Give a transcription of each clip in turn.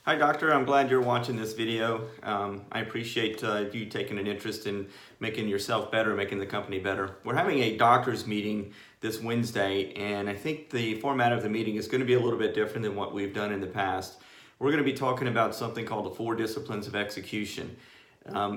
Hi doctor, I'm glad you're watching this video. I appreciate you taking an interest in making yourself better, making the company better. We're having a doctor's meeting this Wednesday, and I think the format of the meeting is going to be a little bit different than what we've done in the past. We're going to be talking about something called the 4 disciplines of execution.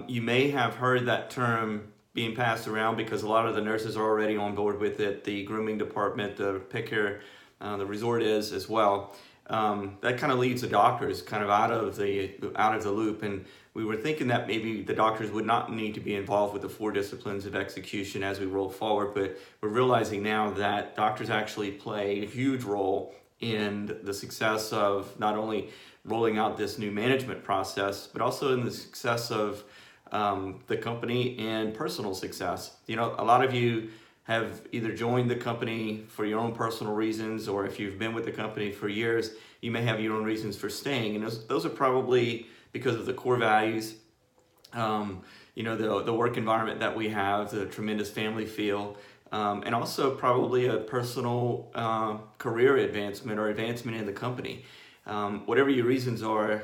You may have heard that term being passed around because a lot of the nurses are already on board with it. The grooming department, the pet care, the resort is as well. That kind of leaves the doctors kind of out of the loop, and we were thinking that maybe the doctors would not need to be involved with the 4 disciplines of execution as we roll forward, but we're realizing now that doctors actually play a huge role in the success of not only rolling out this new management process, but also in the success of the company and personal success. You know, a lot of you have either joined the company for your own personal reasons, or if you've been with the company for years, you may have your own reasons for staying. And those are probably because of the core values, the work environment that we have, the tremendous family feel, and also probably a personal career advancement or advancement in the company. Whatever your reasons are,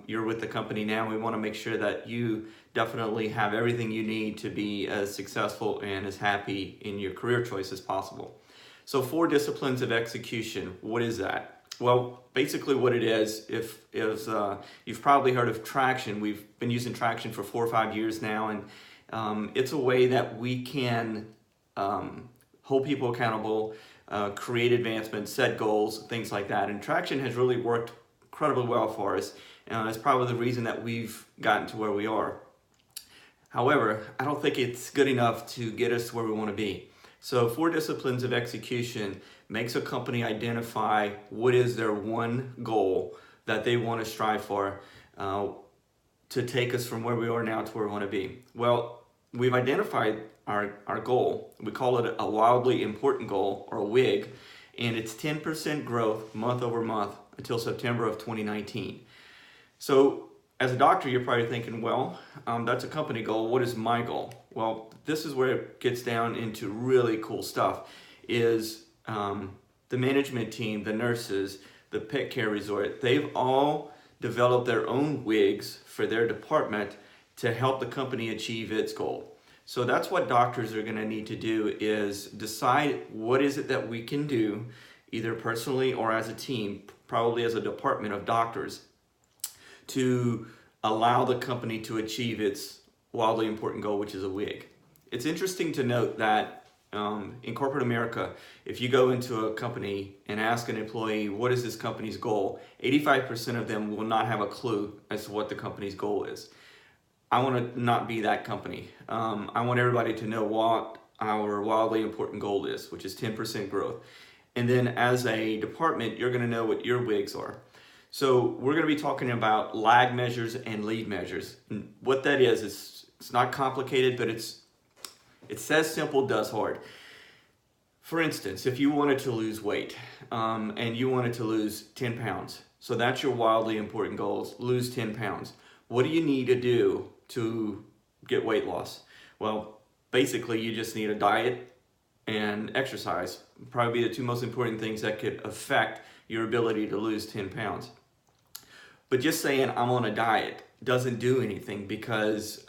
you're with the company now. We want to make sure that you definitely have everything you need to be as successful and as happy in your career choice as possible. So 4 disciplines of execution, what is that? Well, basically what it is, if you've probably heard of Traction. We've been using Traction for 4 or 5 years now, and it's a way that we can hold people accountable, create advancements, set goals, things like that. And Traction has really worked incredibly well for us. It's probably the reason that we've gotten to where we are. However, I don't think it's good enough to get us to where we want to be. So 4 disciplines of execution makes a company identify what is their one goal that they want to strive for to take us from where we are now to where we want to be. Well, we've identified our goal. We call it a wildly important goal, or a WIG, and it's 10% growth month over month until September of 2019. So as a doctor, you're probably thinking, well, that's a company goal. What is my goal? Well, this is where it gets down into really cool stuff, is the management team, the nurses, the pet care resort, they've all developed their own WIGs for their department to help the company achieve its goal. So that's what doctors are going to need to do, is decide what is it that we can do, either personally or as a team, probably as a department of doctors, to allow the company to achieve its wildly important goal, which is a WIG. It's interesting to note that in corporate America, if you go into a company and ask an employee, what is this company's goal? 85% of them will not have a clue as to what the company's goal is. I want to not be that company. I want everybody to know what our wildly important goal is, which is 10% growth. And then as a department, you're going to know what your WIGs are. So we're going to be talking about lag measures and lead measures. And what that is, it's not complicated, but it says simple, does hard. For instance, if you wanted to lose weight and you wanted to lose 10 pounds, so that's your wildly important goals, lose 10 pounds. What do you need to do to get weight loss? Well, basically you just need a diet and exercise. Probably the 2 most important things that could affect your ability to lose 10 pounds. But just saying I'm on a diet doesn't do anything, because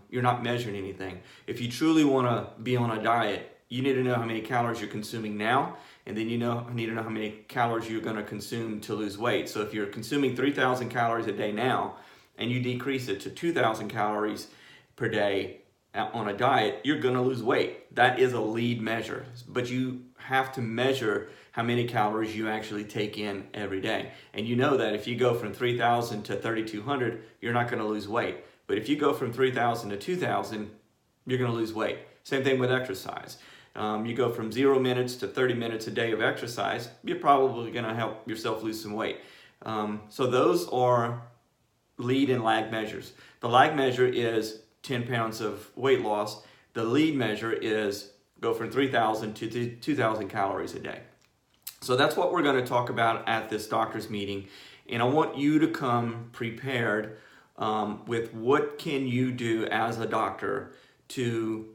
you're not measuring anything. If you truly want to be on a diet, you need to know how many calories you're consuming now, and then you need to know how many calories you're going to consume to lose weight. So if you're consuming 3,000 calories a day now, and you decrease it to 2,000 calories per day on a diet, you're going to lose weight. That is a lead measure, but you have to measure how many calories you actually take in every day. And you know that if you go from 3,000 to 3,200, you're not going to lose weight. But if you go from 3,000 to 2,000, you're going to lose weight. Same thing with exercise. You go from 0 minutes to 30 minutes a day of exercise, you're probably going to help yourself lose some weight. So those are lead and lag measures. The lag measure is 10 pounds of weight loss. The lead measure is go from 3,000 to 2,000 calories a day. So that's what we're going to talk about at this doctor's meeting. And I want you to come prepared with what can you do as a doctor to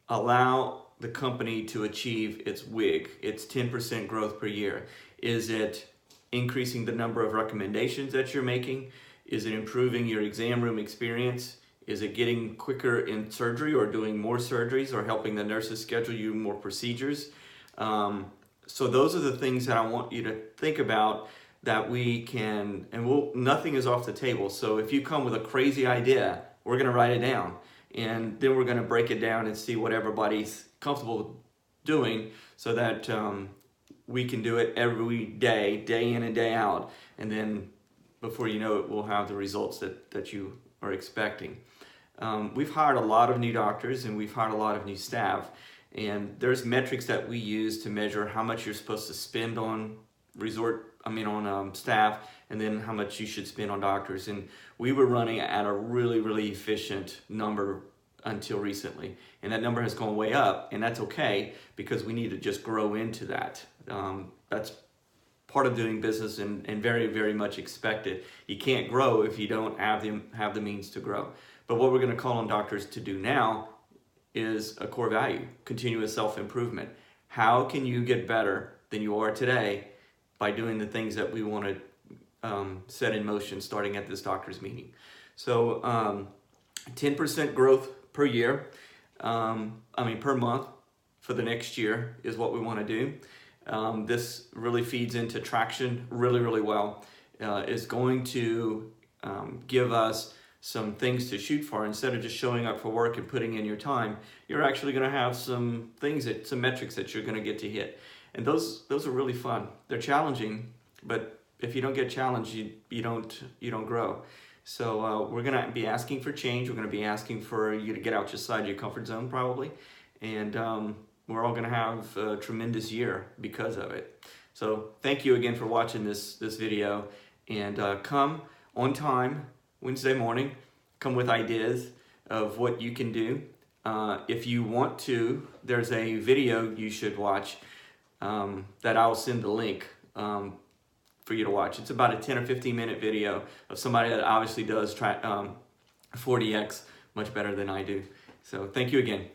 allow the company to achieve its WIG, its 10% growth per year. Is it increasing the number of recommendations that you're making? Is it improving your exam room experience? Is it getting quicker in surgery or doing more surgeries or helping the nurses schedule you more procedures? So those are the things that I want you to think about that we can, and nothing is off the table. So if you come with a crazy idea, we're gonna write it down, and then we're gonna break it down and see what everybody's comfortable doing so that we can do it every day, day in and day out. And then before you know it, we'll have the results that you are expecting. We've hired a lot of new doctors and we've hired a lot of new staff, and there's metrics that we use to measure how much you're supposed to spend on staff, and then how much you should spend on doctors. And we were running at a really, really efficient number until recently, and that number has gone way up, and that's okay because we need to just grow into that. That's part of doing business and very, very much expected. You can't grow if you don't have the means to grow. But what we're going to call on doctors to do now is a core value, continuous self-improvement. How can you get better than you are today by doing the things that we want to set in motion starting at this doctor's meeting? So 10% growth per year, per month for the next year is what we want to do. This really feeds into traction really, really well. Is going to give us some things to shoot for. Instead of just showing up for work and putting in your time, you're actually going to have some metrics that you're going to get to hit. And those are really fun. They're challenging, but if you don't get challenged, you don't grow. So we're going to be asking for change. We're going to be asking for you to get outside your comfort zone probably. And we're all going to have a tremendous year because of it. So thank you again for watching this video, and come on time Wednesday morning. Come with ideas of what you can do. If you want to, there's a video you should watch that I'll send the link for you to watch. It's about a 10 or 15 minute video of somebody that obviously does 4DX much better than I do. So thank you again.